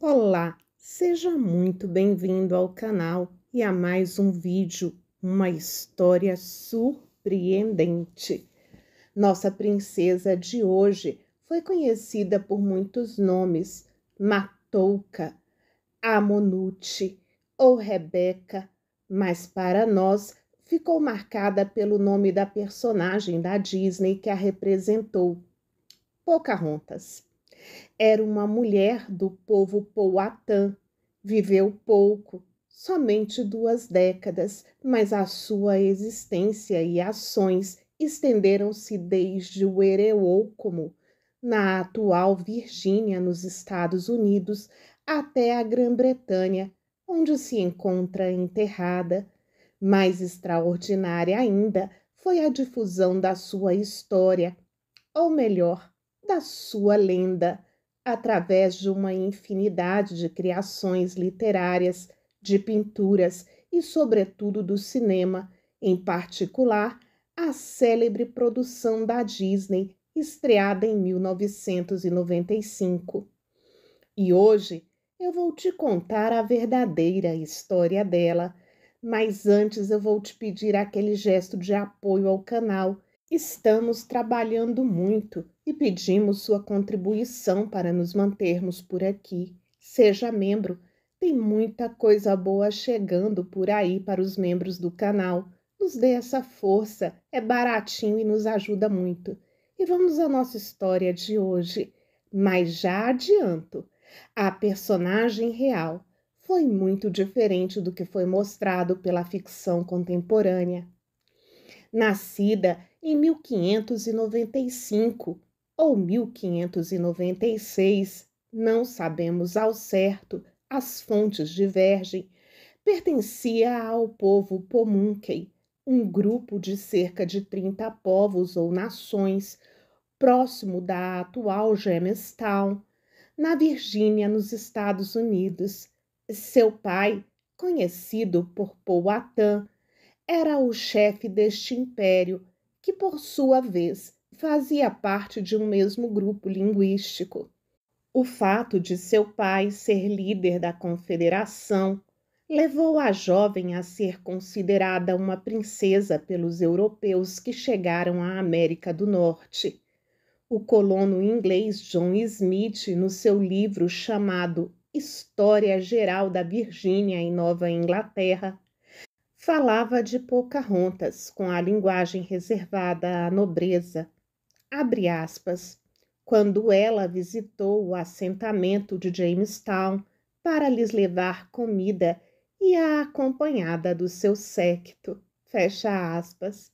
Olá, seja muito bem-vindo ao canal e a mais um vídeo, uma história surpreendente. Nossa princesa de hoje foi conhecida por muitos nomes: Matouka, Amonute ou Rebeca, mas para nós ficou marcada pelo nome da personagem da Disney que a representou, Pocahontas. Era uma mulher do povo Powhatan. Viveu pouco, somente 2 décadas, mas a sua existência e ações estenderam-se desde o Erewhonkomo, na atual Virgínia, nos Estados Unidos, até a Grã-Bretanha, onde se encontra enterrada. Mais extraordinária ainda foi a difusão da sua história, ou melhor, da sua lenda, através de uma infinidade de criações literárias, de pinturas e, sobretudo, do cinema, em particular, a célebre produção da Disney, estreada em 1995. E hoje eu vou te contar a verdadeira história dela, mas antes eu vou te pedir aquele gesto de apoio ao canal. Estamos trabalhando muito e pedimos sua contribuição para nos mantermos por aqui. Seja membro, tem muita coisa boa chegando por aí para os membros do canal. Nos dê essa força, é baratinho e nos ajuda muito. E vamos à nossa história de hoje. Mas já adianto, a personagem real foi muito diferente do que foi mostrado pela ficção contemporânea. Nascida em 1595 ou 1596, não sabemos ao certo, as fontes divergem, pertencia ao povo Pamunkey, um grupo de cerca de 30 povos ou nações, próximo da atual Jamestown, na Virgínia, nos Estados Unidos. Seu pai, conhecido por Powhatan, era o chefe deste império, que por sua vez fazia parte de um mesmo grupo linguístico. O fato de seu pai ser líder da confederação levou a jovem a ser considerada uma princesa pelos europeus que chegaram à América do Norte. O colono inglês John Smith, no seu livro chamado História Geral da Virgínia e Nova Inglaterra, falava de Pocahontas com a linguagem reservada à nobreza. Abre aspas. Quando ela visitou o assentamento de Jamestown para lhes levar comida e a acompanhada do seu séquito. Fecha aspas.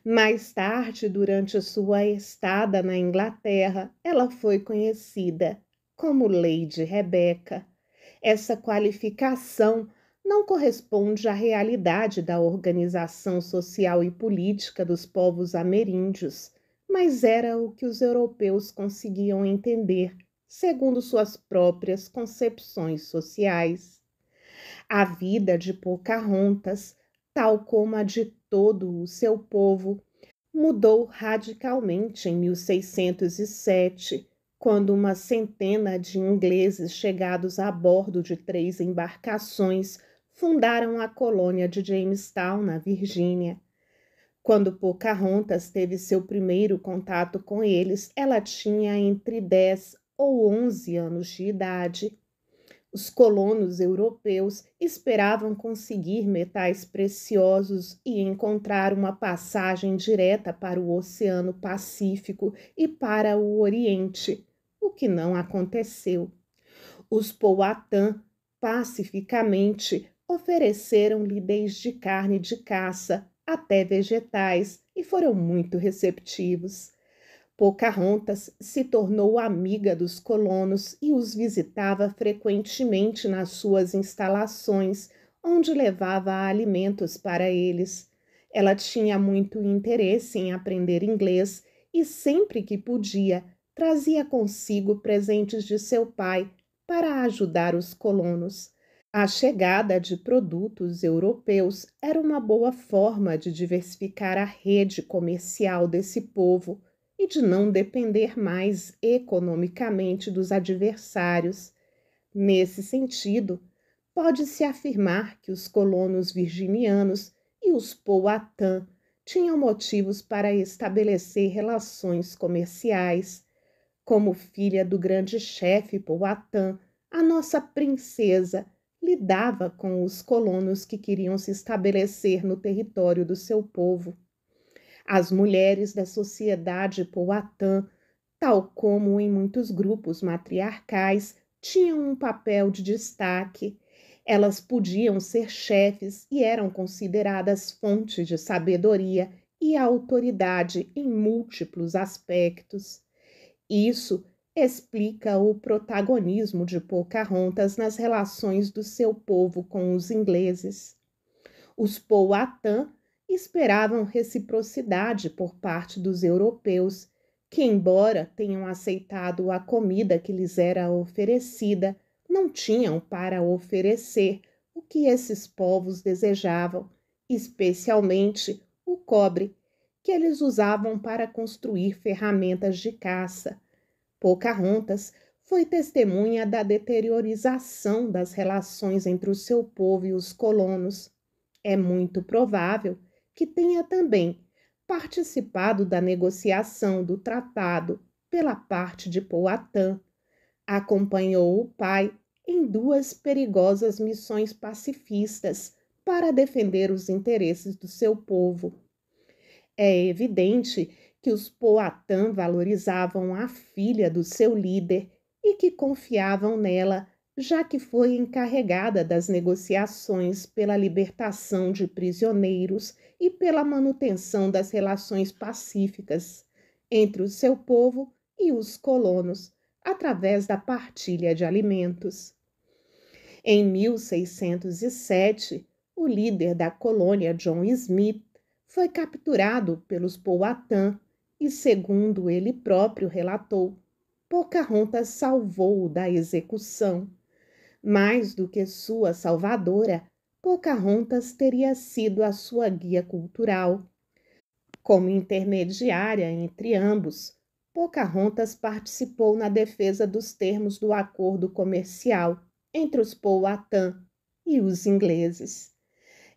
Mais tarde, durante sua estada na Inglaterra, ela foi conhecida como Lady Rebecca. Essa qualificação não corresponde à realidade da organização social e política dos povos ameríndios, mas era o que os europeus conseguiam entender, segundo suas próprias concepções sociais. A vida de Pocahontas, tal como a de todo o seu povo, mudou radicalmente em 1607, quando uma centena de ingleses chegados a bordo de 3 embarcações fundaram a colônia de Jamestown, na Virgínia. Quando Pocahontas teve seu primeiro contato com eles, ela tinha entre 10 ou 11 anos de idade. Os colonos europeus esperavam conseguir metais preciosos e encontrar uma passagem direta para o Oceano Pacífico e para o Oriente, o que não aconteceu. Os Powhatan, pacificamente, ofereceram-lhe desde carne de caça até vegetais e foram muito receptivos. Pocahontas se tornou amiga dos colonos e os visitava frequentemente nas suas instalações, onde levava alimentos para eles. Ela tinha muito interesse em aprender inglês e, sempre que podia, trazia consigo presentes de seu pai para ajudar os colonos. A chegada de produtos europeus era uma boa forma de diversificar a rede comercial desse povo e de não depender mais economicamente dos adversários. Nesse sentido, pode-se afirmar que os colonos virginianos e os Powhatan tinham motivos para estabelecer relações comerciais. Como filha do grande chefe Powhatan, a nossa princesa lidava com os colonos que queriam se estabelecer no território do seu povo. As mulheres da sociedade Powhatan, tal como em muitos grupos matriarcais, tinham um papel de destaque. Elas podiam ser chefes e eram consideradas fonte de sabedoria e autoridade em múltiplos aspectos. Isso explica o protagonismo de Pocahontas nas relações do seu povo com os ingleses. Os Powhatan esperavam reciprocidade por parte dos europeus, que, embora tenham aceitado a comida que lhes era oferecida, não tinham para oferecer o que esses povos desejavam, especialmente o cobre, que eles usavam para construir ferramentas de caça. Pocahontas foi testemunha da deteriorização das relações entre o seu povo e os colonos. É muito provável que tenha também participado da negociação do tratado pela parte de Powhatan. Acompanhou o pai em duas perigosas missões pacifistas para defender os interesses do seu povo. É evidente que os Powhatan valorizavam a filha do seu líder e que confiavam nela, já que foi encarregada das negociações pela libertação de prisioneiros e pela manutenção das relações pacíficas entre o seu povo e os colonos, através da partilha de alimentos. Em 1607, o líder da colônia, John Smith, foi capturado pelos Powhatan e, segundo ele próprio relatou, Pocahontas salvou-o da execução. Mais do que sua salvadora, Pocahontas teria sido a sua guia cultural. Como intermediária entre ambos, Pocahontas participou na defesa dos termos do acordo comercial entre os Powhatan e os ingleses.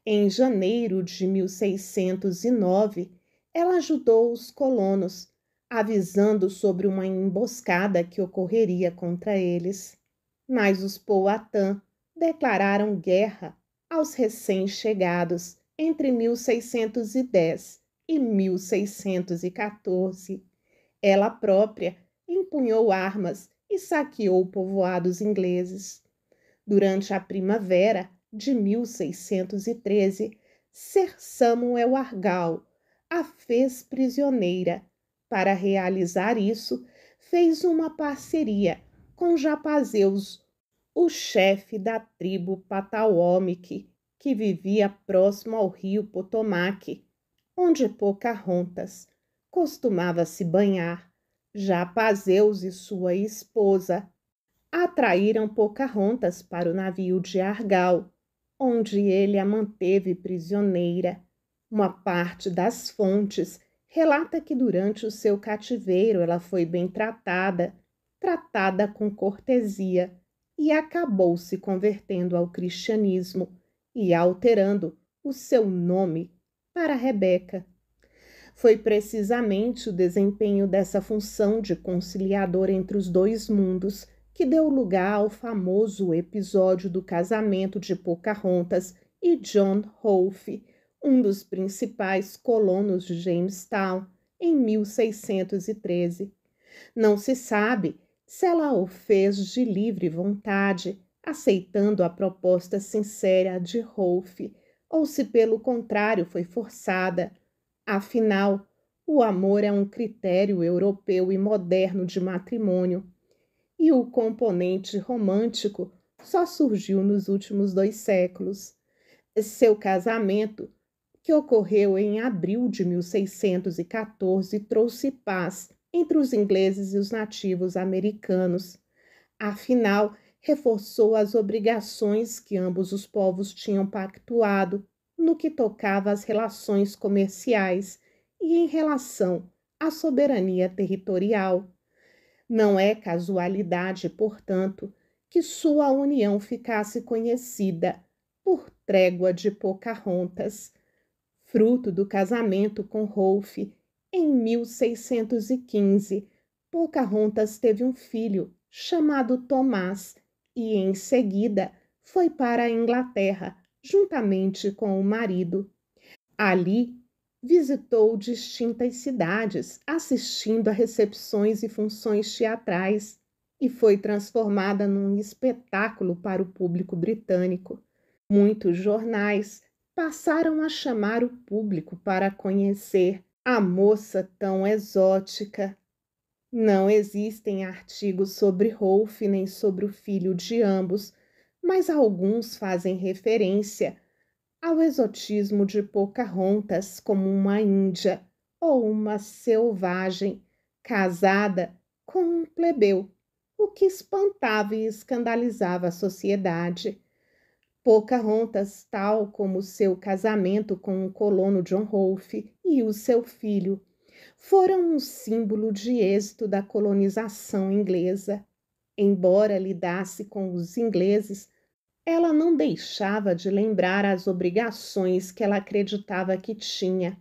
Em janeiro de 1609, ela ajudou os colonos, avisando sobre uma emboscada que ocorreria contra eles. Mas os Powhatan declararam guerra aos recém-chegados entre 1610 e 1614. Ela própria empunhou armas e saqueou povoados ingleses. Durante a primavera de 1613, Sir Samuel Argall a fez prisioneira. Para realizar isso, fez uma parceria com Japazeus, o chefe da tribo Potawatomi, que vivia próximo ao rio Potomac, onde Pocahontas costumava se banhar. Japazeus e sua esposa atraíram Pocahontas para o navio de Argall, onde ele a manteve prisioneira. Uma parte das fontes relata que durante o seu cativeiro ela foi bem tratada com cortesia, e acabou se convertendo ao cristianismo e alterando o seu nome para Rebeca. Foi precisamente o desempenho dessa função de conciliador entre os dois mundos que deu lugar ao famoso episódio do casamento de Pocahontas e John Rolfe, um dos principais colonos de Jamestown, em 1613. Não se sabe se ela o fez de livre vontade, aceitando a proposta sincera de Rolfe, ou se pelo contrário foi forçada. Afinal, o amor é um critério europeu e moderno de matrimônio, e o componente romântico só surgiu nos últimos 2 séculos. Seu casamento, que ocorreu em abril de 1614, trouxe paz entre os ingleses e os nativos americanos. Afinal, reforçou as obrigações que ambos os povos tinham pactuado no que tocava às relações comerciais e em relação à soberania territorial. Não é casualidade, portanto, que sua união ficasse conhecida por Trégua de Pocahontas, fruto do casamento com Rolfe em 1615. Pocahontas teve um filho chamado Tomás e, em seguida, foi para a Inglaterra, juntamente com o marido. Ali, visitou distintas cidades, assistindo a recepções e funções teatrais, e foi transformada num espetáculo para o público britânico. Muitos jornais passaram a chamar o público para conhecer a moça tão exótica. Não existem artigos sobre Rolfe nem sobre o filho de ambos, mas alguns fazem referência ao exotismo de Pocahontas como uma índia ou uma selvagem casada com um plebeu, o que espantava e escandalizava a sociedade. Pocahontas, tal como seu casamento com o colono John Rolfe e o seu filho, foram um símbolo de êxito da colonização inglesa. Embora lidasse com os ingleses, ela não deixava de lembrar as obrigações que ela acreditava que tinha,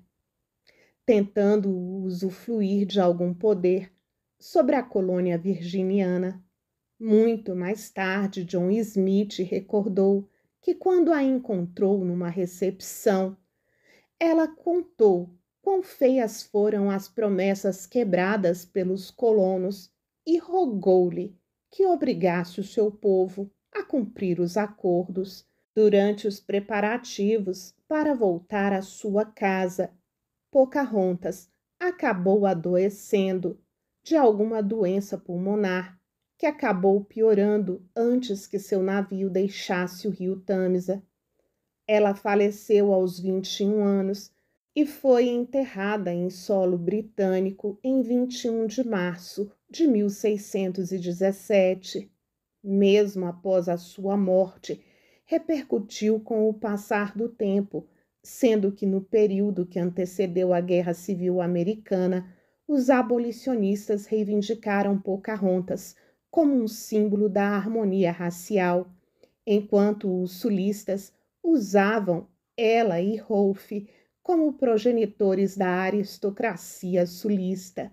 tentando usufruir de algum poder sobre a colônia virginiana. Muito mais tarde, John Smith recordou que, quando a encontrou numa recepção, ela contou quão feias foram as promessas quebradas pelos colonos e rogou-lhe que obrigasse o seu povo a cumprir os acordos. Durante os preparativos para voltar à sua casa, Pocahontas acabou adoecendo de alguma doença pulmonar que acabou piorando antes que seu navio deixasse o rio Tâmisa. Ela faleceu aos 21 anos e foi enterrada em solo britânico em 21 de março de 1617. Mesmo após a sua morte, repercutiu com o passar do tempo, sendo que no período que antecedeu a Guerra Civil Americana, os abolicionistas reivindicaram Pocahontas como um símbolo da harmonia racial, enquanto os sulistas usavam ela e Rolfe como progenitores da aristocracia sulista.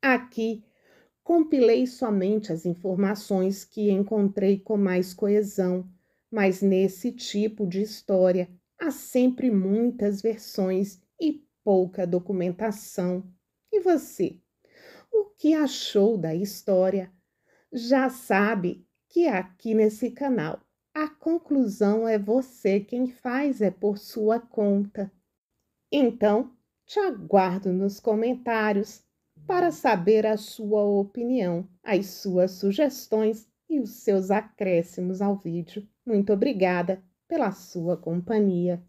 Aqui, compilei somente as informações que encontrei com mais coesão, mas nesse tipo de história há sempre muitas versões e pouca documentação. E você? O que achou da história? Já sabe que aqui nesse canal a conclusão é você quem faz, é por sua conta. Então, te aguardo nos comentários para saber a sua opinião, as suas sugestões e os seus acréscimos ao vídeo. Muito obrigada pela sua companhia.